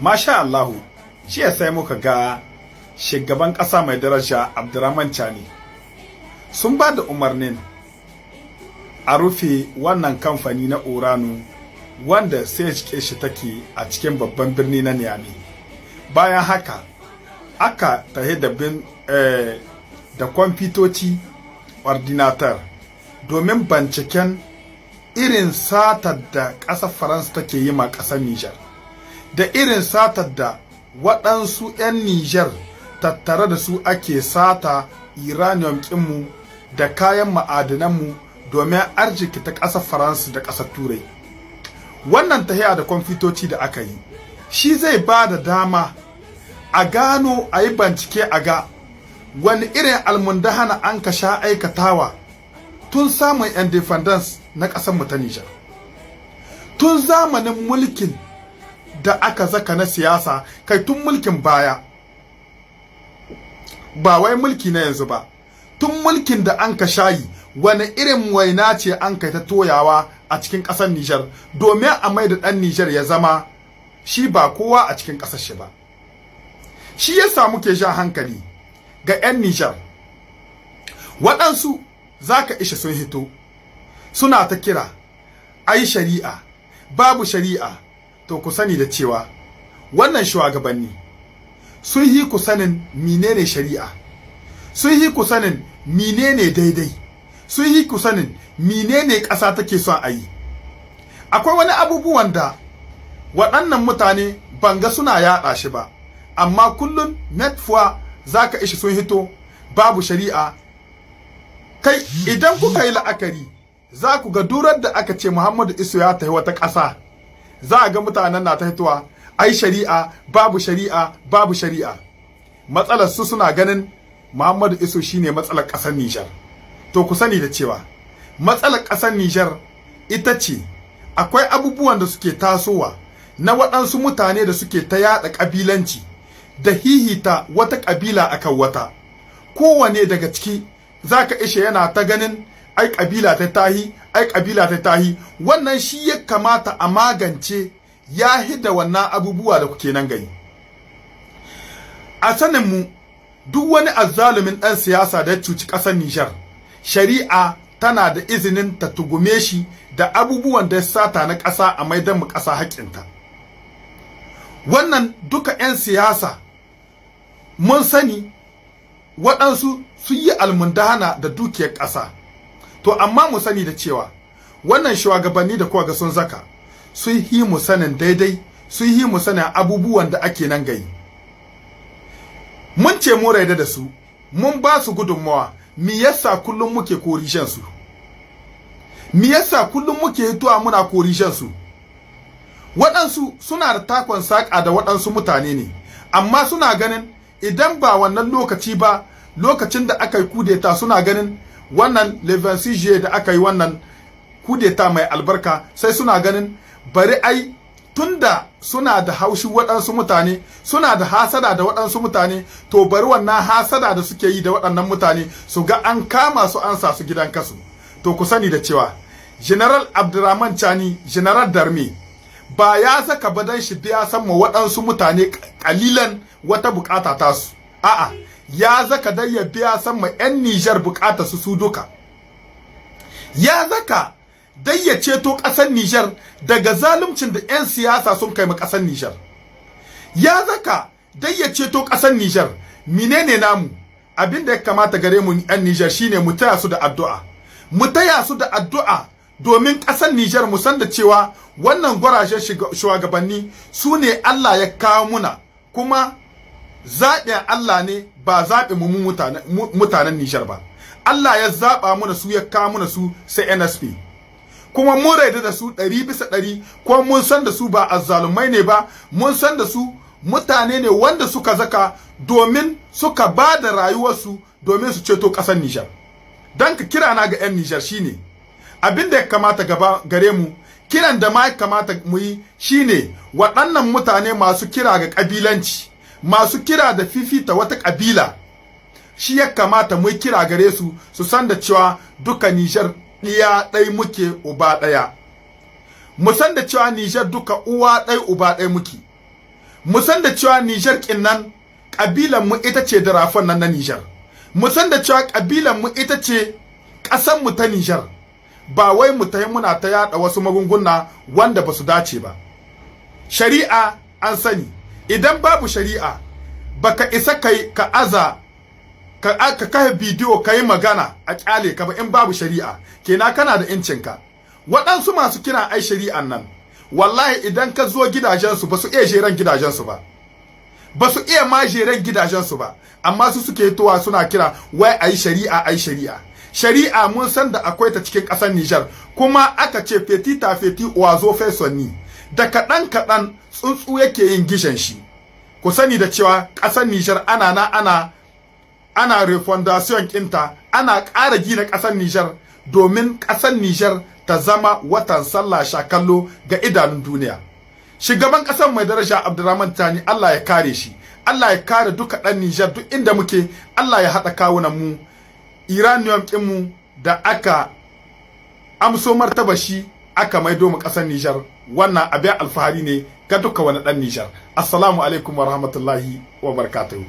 Masha Allahu, jiya sai muka ga shugaban ƙasa mai daraja Abdurrahman Chani sun ba da umarnin a rufe wannan kamfani na Uranu wanda sai shi take a cikin babban birni na Niamey. Bayan haka aka tahi da kwamfutoci ordinator domin binciken irin satar da ƙasar Faransa take yi ma ƙasar Nijar, da irin satar da waɗansu 'yan Nijar tattare da su ake sata uranium ƙinmu da kayan ma'adananmu domin arziki ta ƙasar Faransa da ƙasar Turai. Wannan tahiya da kwamfutoci da aka yi shi zai ba da dama a gano a yi bincike a ga wani irin almundahana an ka sha aikatawa tun samun independence na ƙasarmu ta Nijar, tun zamanin mulkin da aka zaka na siyasa, kai tun mulkin baya, ba wai mulki na yanzu ba, tun mulkin da an ka shayi wani irin waina ce an kai ta toyawa a cikin ƙasar Nijar domin a mai da ɗan Nijar ya zama shi ba kowa a cikin ƙasar shi ba. Shi yasa muke sha hankali ga 'yan Nijar. Waɗansu za ka ishe sun hito suna ta kira ai shari'a, babu shari'a. To ku sani da cewa wannan shugabanni sun yi ku sanin menene shari'a, sun yi ku sanin menene daidai, sun yi ku sanin menene ƙasa take son a yi. Akwai wani abubuwan da waɗannan mutane banga suna yaɗa shi ba, amma kullum netfuwa za ka ishi sun hito babu shari'a. Kai idan kuka yi la'akari za ku ga durar da aka ce Muhammadu Isu ya tafi wata ƙasa, za a ga mutanen na ta hitowa ai shari'a, babu shari'a, babu shari'a. Matsalar su suna ganin Muhammadu Isu shine matsalar ƙasar Nijar. To ku sani da cewa matsalar ƙasar Nijar ita ce akwai abubuwan da suke tasowa na waɗansu mutane da suke ta yaɗa ƙabilanci da hihita wata ƙabila akan wata. Kowane daga ciki zaka ishe yana ta ganin ai ƙabila ta tahi, ai ƙabila ta tahi. Wannan shi ya kamata a magance ya hida wannan abubuwa da kuke nan gani. A sanin mu duk wani azzalumin ɗan siyasa da ya cuci ƙasar Nijar, shari'a tana da izinin ta tugume shi da abubuwan da ya sata na ƙasa a maidan mu ƙasa haƙƙinta. Wannan duka 'yan siyasa mun sani waɗansu sun yi almundahana da dukiyar ƙasa. To amma mu sani da cewa wannan shugabanni da kuwa ga sun zaka sun yi mu sanin daidai, sun yi mu sanin abubuwan da ake nan gai. Mun ce mu raida da su, mun ba su gudunmawa, me yasa kullum muke korishen su? Me yasa kullum muke hitowa muna korishen su? Waɗansu suna da takon saƙa da waɗansu mutane ne, amma suna ganin idan ba wannan lokaci ba, lokacin da aka yi kudeta suna ganin wannan Levensijier da aka yi wannan kudeta mai albarka, sai suna ganin bari ai tunda suna da haushi waɗansu mutane, suna da hasada da waɗansu mutane, to bari wannan hasada da suke yi da waɗannan mutane su ga an kama su an sa su gidan kasu. To ku sani da cewa General Abdurrahman Chani, General Darme, ba ya saka badan shi biya san ma waɗansu mutane kalilan wata bukata tasu. A'a, ya zaka dai ya biya san ma 'yan Nijar bukata su duka. Ya zaka dai ya ceto ƙasar Nijar daga zaluncin da 'yan siyasa sun kai ma ƙasar Nijar. Ya zaka dai ya ceto ƙasar Nijar. Menene namu? Abin da ya kamata gare mu 'yan Nijar shine mu taya su da addu'a. Mu taya su da addu'a domin ƙasar Nijar mu san da cewa wannan gwarashen shugabanni su ne Allah ya kawo muna, kuma zaɓin Allah ne ba zaɓin mu mutanen Nijar ba. Allah ya zaɓa muna su, ya kawo muna su sai NSP. Kuma mun raida da su 100%, kuma mun san da su ba azzalumai ne ba, mun san da su mutane ne wanda suka zaka domin suka ba da rayuwarsu domin su ceto ƙasar Nijar. Dan ka kira na ga 'yan Nijar shine abin da ya kamata gare mu, kiran da ma ya kamata mu yi shine waɗannan mutane masu kira ga ƙabilanci, masu kira da fifita wata ƙabila, shi ya kamata mu kira gare su su san da cewa duka Nijar ɗiya ɗai muke uba ɗaya. Mu san da cewa Nijar duka uwa ɗai uba ɗai muke. mu san da cewa Niger kinnan kabilan mu ita ce darafan nan na Niger, mu san da cewa kabilan mu ita ce ƙasan mu ta Niger, ba wai mu tayi muna ta yada wasu magunguna wanda basu dace ba. Shari'a an sani, idan babu shari'a baka isa kai ka aza ka bidiyo kai magana a kyale ka ba in babu shari'a, kenan kana da incinka. Waɗansu masu kira ai shari'an nan wallahi idan ka zo gidajensu ba su iya jeren gidajensu ba, ba su iya ma jeren gidajensu ba, amma su suke towa suna kira wai ai shari'a ai shari'a. Shari'a mun san da akwai ta cikin ƙasar Niger, kuma aka ce feti ta feti oiseau fait son nid, da kaɗan kaɗan tsuntsu yake yin gishan shi. Ku sani da cewa ƙasar Niger ana refondation kinta, ana ƙara gina ƙasar Niger domin ƙasar Niger ta zama watan sallah shakallo ga idanun duniya. Shugaban ƙasar mai daraja Abdurrahman Tani, Allah ya kare shi, Allah ya kare duka ɗan Niger duk inda muke, Allah ya haɗa kawunan mu. Iranium ɗinmu da aka amso martaba shi aka maido mu ƙasar Niger, wannan abin alfahari ne ga duka wani ɗan Niger. Assalamu alaikum wa rahmatullahi wa barakatuhu.